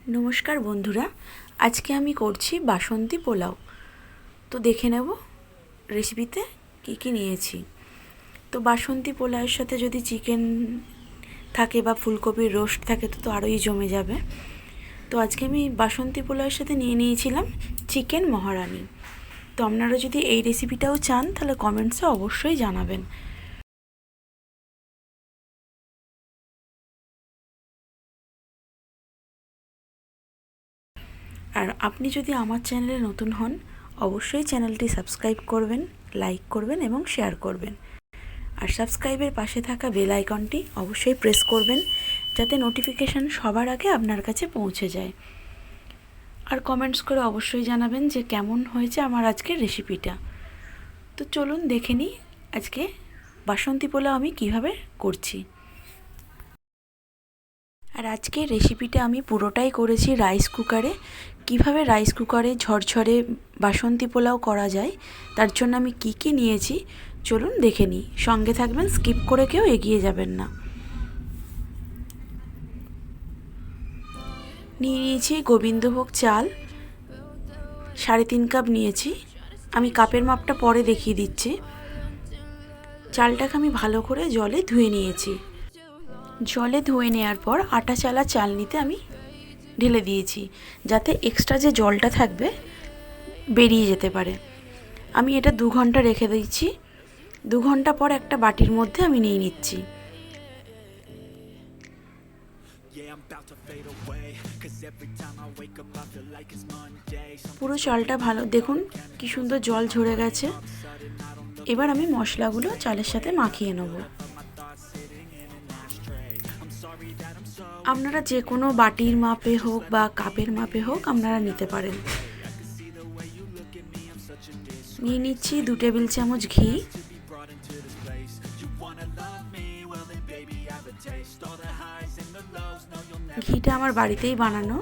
नमस्कार बंधुरा आज के आमी करछि बासंती पोलाव। तो देखे नेब रेसिपिते की निয়েছি। तो बासंती पोलावेर साथे यदि चिकेन थाके बा फुलकपिर रोस्ट थाके तो आरोई जमे जाबे। तो आज के आमी बासंती पोलावेर साथे निয়েছিলাম चिकेन महारानी। तो आपनारा यदि এই রেসিপিটাও চান তাহলে কমেন্টসে অবশ্যই জানাবেন। আর আপনি যদি আমার চ্যানেলে নতুন হন অবশ্যই চ্যানেলটি সাবস্ক্রাইব করবেন, লাইক করবেন এবং শেয়ার করবেন। আর সাবস্ক্রাইবের পাশে থাকা বেল আইকনটি অবশ্যই প্রেস করবেন যাতে নোটিফিকেশন সবার আগে আপনার কাছে পৌঁছে যায়। আর কমেন্টস করে অবশ্যই জানাবেন যে কেমন হয়েছে আমার আজকের রেসিপিটা। তো চলুন দেখে নিই আজকে বাসন্তী পোলাও আমি কিভাবে করছি। আর আজকের রেসিপিটা আমি পুরোটাই করেছি রাইস কুকারে। কিভাবে রাইস কুকারে ঝরঝরে বাসন্তী পোলাও করা যায় তার জন্য আমি কি নিয়েছি চলুন দেখে নিই। সঙ্গে থাকবেন, স্কিপ করে কেউ এগিয়ে যাবেন না। নিয়েছি গোবিন্দভোগ চাল 3.5 কাপ নিয়েছি। আমি কাপের মাপটা পরে দেখিয়ে দিচ্ছি। চালটাকে আমি ভালো করে জলে ধুয়ে নিয়েছি। জলে ধুয়ে নেওয়ার পর আটা চালা চালনিতে আমি ঢেলে দিয়েছি যাতে এক্সট্রা যে জলটা থাকবে বেরিয়ে যেতে পারে। আমি এটা 2 ঘন্টা রেখে দিয়েছি। 2 ঘন্টা পর একটা বাটির মধ্যে আমি নিয়ে নিচ্ছি। পুরো চালটা ভালো দেখুন কি সুন্দর জল ঝরে গেছে। এবার আমি মশলাগুলো চালের সাথে মাখিয়ে নেব। আপনারা যে কোনো বাটির মাপে হোক বা কাপের মাপে হোক আপনারা নিতে পারেন। নিয়ে নিচ্ছি 2 টেবিল চামচ ঘি। ঘিটা আমার বাড়িতেই বানানো।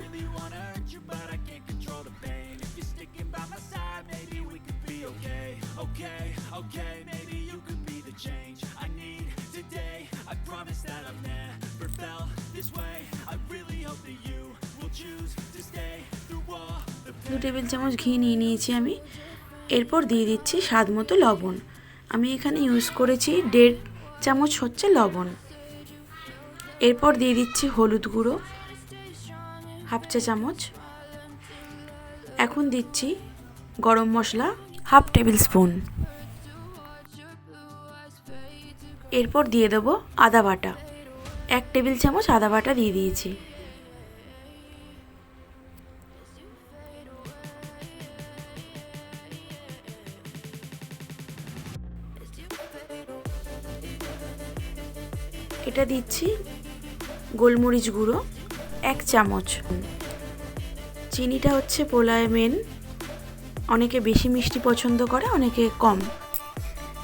দু টেবিল চামচ ঘি নিয়ে নিয়েছি আমি। এরপর দিয়ে দিচ্ছি স্বাদ মতো লবণ। আমি এখানে ইউজ করেছি 1.5 চামচ হচ্ছে লবণ। এরপর দিয়ে দিচ্ছি হলুদ গুঁড়ো 1/2 চা চামচ। এখন দিচ্ছি গরম মশলা 1/2 টেবিল স্পুন। এরপর দিয়ে দেব আদা বাটা 1 টেবিল চামচ আদা বাটা দিয়ে দিয়েছি। এটা দিচ্ছি গোলমরিচ গুঁড়ো 1 চামচ। চিনিটা হচ্ছে পোলাওয়ে মেন, অনেকে বেশি মিষ্টি পছন্দ করে অনেকে কম।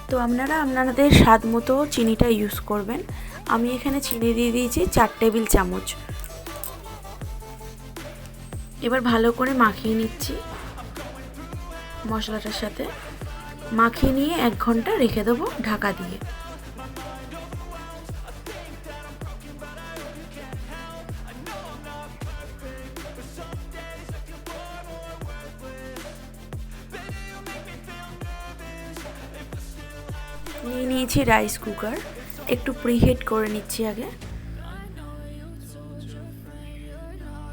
তো আপনারা আপনাদের স্বাদ মতো চিনিটা ইউজ করবেন। আমি এখানে চিনি দিয়ে দিয়েছি 4 টেবিল চামচ। এবার ভালো করে মাখিয়ে নিচ্ছি মশলাটার সাথে। মাখিয়ে নিয়ে 1 ঘন্টা রেখে দেবো ঢাকা দিয়ে। নিয়ে নিয়েছি রাইস কুকার, একটু প্রিহিট করে নিচ্ছি আগে।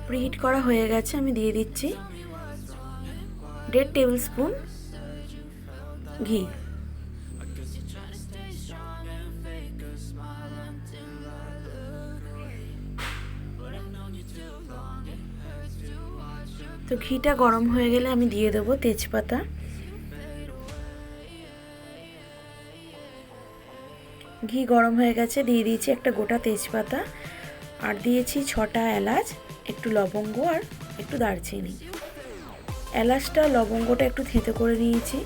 প্রিহিট করা হয়ে গেছে। আমি দিয়ে দিচ্ছি 1.5 টেবিল স্পুন ঘি। তো ঘিটা গরম হয়ে গেলে আমি দিয়ে দেবো তেজপাতা। ঘি গরম হয়ে গেছে, দিয়ে দিয়েছি একটা গোটা তেজপাতা আর দিয়েছি 6টা এলাচ, একটু লবঙ্গ আর একটু দারচিনি। এলাচটা লবঙ্গটা একটু থেঁতো করে নিয়েছি।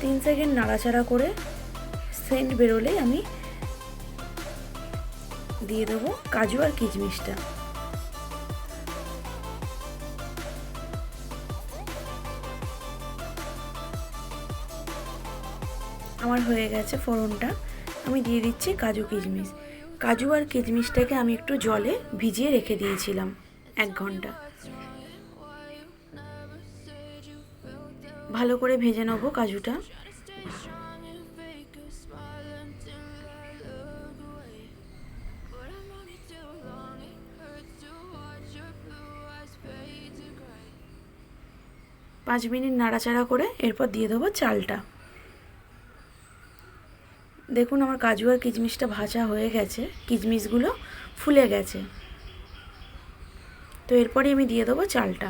3 সেকেন্ড নাড়াচাড়া করে সেন্ট বেরোলেই আমি দিয়ে দেবো কাজু আর কিশমিশটা। আমার হয়ে গেছে ফোড়নটা। আমি দিয়ে দিচ্ছি কাজু কিশমিশ। কাজু আর কিশমিশটাকে আমি একটু জলে ভিজিয়ে রেখে দিয়েছিলাম 1 ঘন্টা। ভালো করে ভেজে নেব কাজুটা। পাঁচ মিনিট নাড়াচাড়া করে এরপর দিয়ে দেবো চালটা। দেখুন আমার কাজু আর কিশমিশটা ভাজা হয়ে গেছে, কিশমিশগুলো ফুলে গেছে। তো এরপরে আমি দিয়ে দেবো চালটা।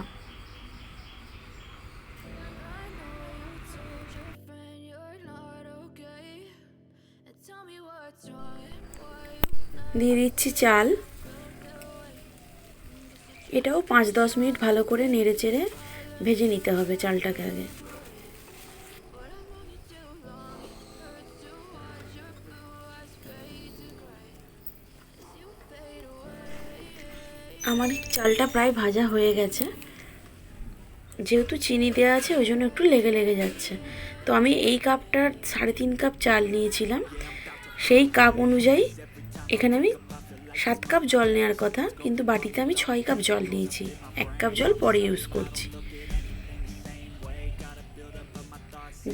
দিয়ে দিচ্ছি চাল। এটাও 5-10 মিনিট ভালো করে নেড়ে চেড়ে ভেজে নিতে হবে চালটাকে আগে। আমার চালটা প্রায় ভাজা হয়ে গেছে। যেহেতু চিনি দেওয়া আছে ওই জন্য একটু লেগে লেগে যাচ্ছে। তো আমি এই কাপটার 3.5 কাপ চাল নিয়েছিলাম, সেই কাপ অনুযায়ী এখানে আমি 7 কাপ জল নেওয়ার কথা, কিন্তু বাটিতে আমি 6 কাপ জল নিয়েছি। 1 কাপ জল পরে ইউজ করছি।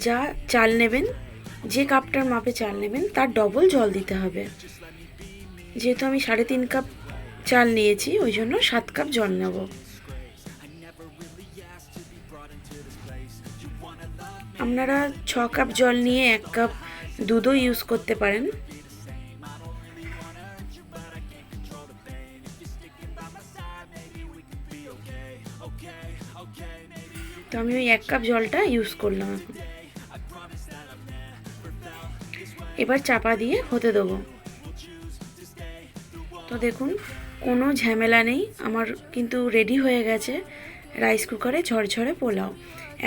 যা চাল নেবেন, যে কাপটার মাপে চাল নেবেন তার ডবল জল দিতে হবে। যেহেতু আমি 3.5 কাপ চাল নিয়েছি ওই জন্য 7 কাপ জল নেব। আপনারা 6 কাপ জল নিয়ে 1 কাপ দুধও ইউজ করতে পারেন। তো আমি ওই 1 কাপ জলটা ইউজ করলাম এখন। এবার চাপা দিয়ে হতে দেবো। তো দেখুন কোনো ঝামেলা নেই, আমার কিন্তু রেডি হয়ে গেছে রাইস কুকারে ঝরঝরে পোলাও।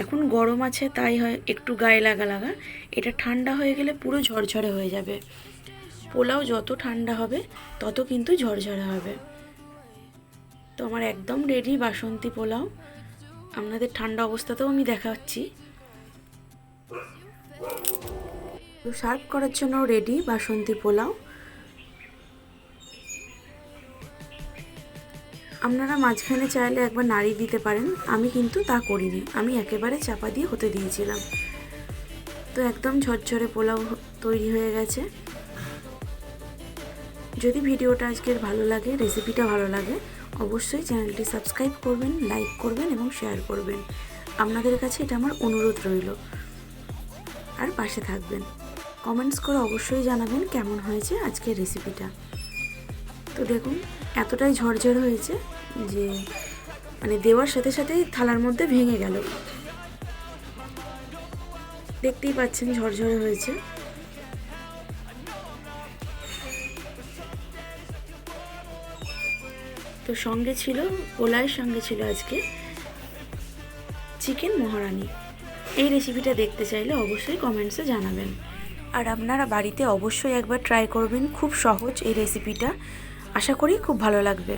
এখন গরম আছে তাই হয় একটু গায়ে লাগা লাগা, এটা ঠান্ডা হয়ে গেলে পুরো ঝরঝরে হয়ে যাবে। পোলাও যত ঠান্ডা হবে তত কিন্তু ঝরঝরে হবে। তো আমার একদম রেডি বাসন্তী পোলাও। আপনাদের ঠান্ডা অবস্থাতেও আমি দেখাচ্ছি। তো সার্ভ করার জন্য রেডি বাসন্তী পোলাও। আপনারা মাঝখানে চাইলে একবার নাড়িয়ে দিতে পারেন, আমি কিন্তু তা করিনি, আমি একেবারে চাপা দিয়ে হতে দিয়েছিলাম। তো একদম ঝরঝরে পোলাও তৈরি হয়ে গেছে। যদি ভিডিওটা আজকের ভালো লাগে, রেসিপিটা ভালো লাগে, অবশ্যই চ্যানেলটি সাবস্ক্রাইব করবেন, লাইক করবেন এবং শেয়ার করবেন। আপনাদের কাছে এটা আমার অনুরোধ রইল। আর পাশে থাকবেন, কমেন্টস করে অবশ্যই জানাবেন কেমন হয়েছে আজকের রেসিপিটা। তো দেখুন এতটাই ঝরঝর হয়েছে যে মানে দেওয়ার সাথে সাথেই থালার মধ্যে ভেঙে গেল। দেখতেই পাচ্ছেন ঝরঝরে হয়েছে। তো সঙ্গে ছিল পোলাওয়ের সঙ্গে ছিল আজকে চিকেন মহারানি। এই রেসিপিটা দেখতে চাইলে অবশ্যই কমেন্টসে জানাবেন। আর আপনারা বাড়িতে অবশ্যই একবার ট্রাই করবেন, খুব সহজ এই রেসিপিটা, আশা করি খুব ভালো লাগবে।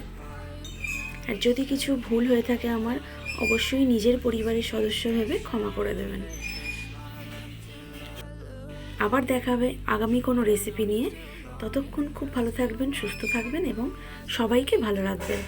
আর যদি কিছু ভুল হয়ে থাকে আমার, অবশ্যই নিজের পরিবারের সদস্য ভেবে ক্ষমা করে দেবেন। আবার দেখা হবে আগামী কোনো রেসিপি নিয়ে। ততক্ষণ খুব ভালো থাকবেন, সুস্থ থাকবেন এবং সবাইকে ভালো রাখবেন।